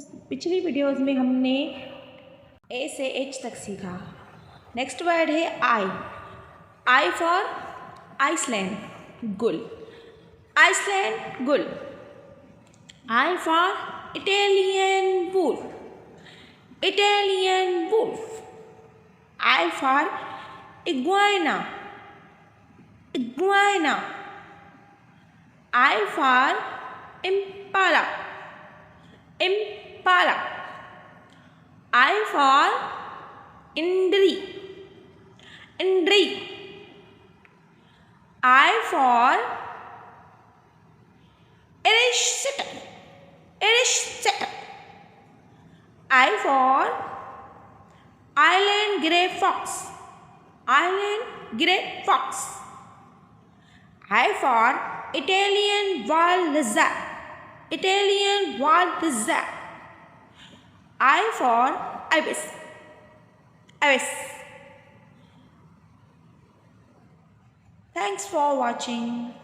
पिछली वीडियोज़ में हमने ए से एच तक सीखा। नेक्स्ट वर्ड है I. I for Iceland, gull. Iceland, gull. I for Italian wolf, Italian wolf. I for iguana, iguana. I for impala, impala. I for Indri, Indri. I for Erishita, Erishita. I for Island Grey Fox, Island Grey Fox. I for Italian Wall Lizard, Italian Wall Lizard. I for ibis, ibis. Thanks for watching.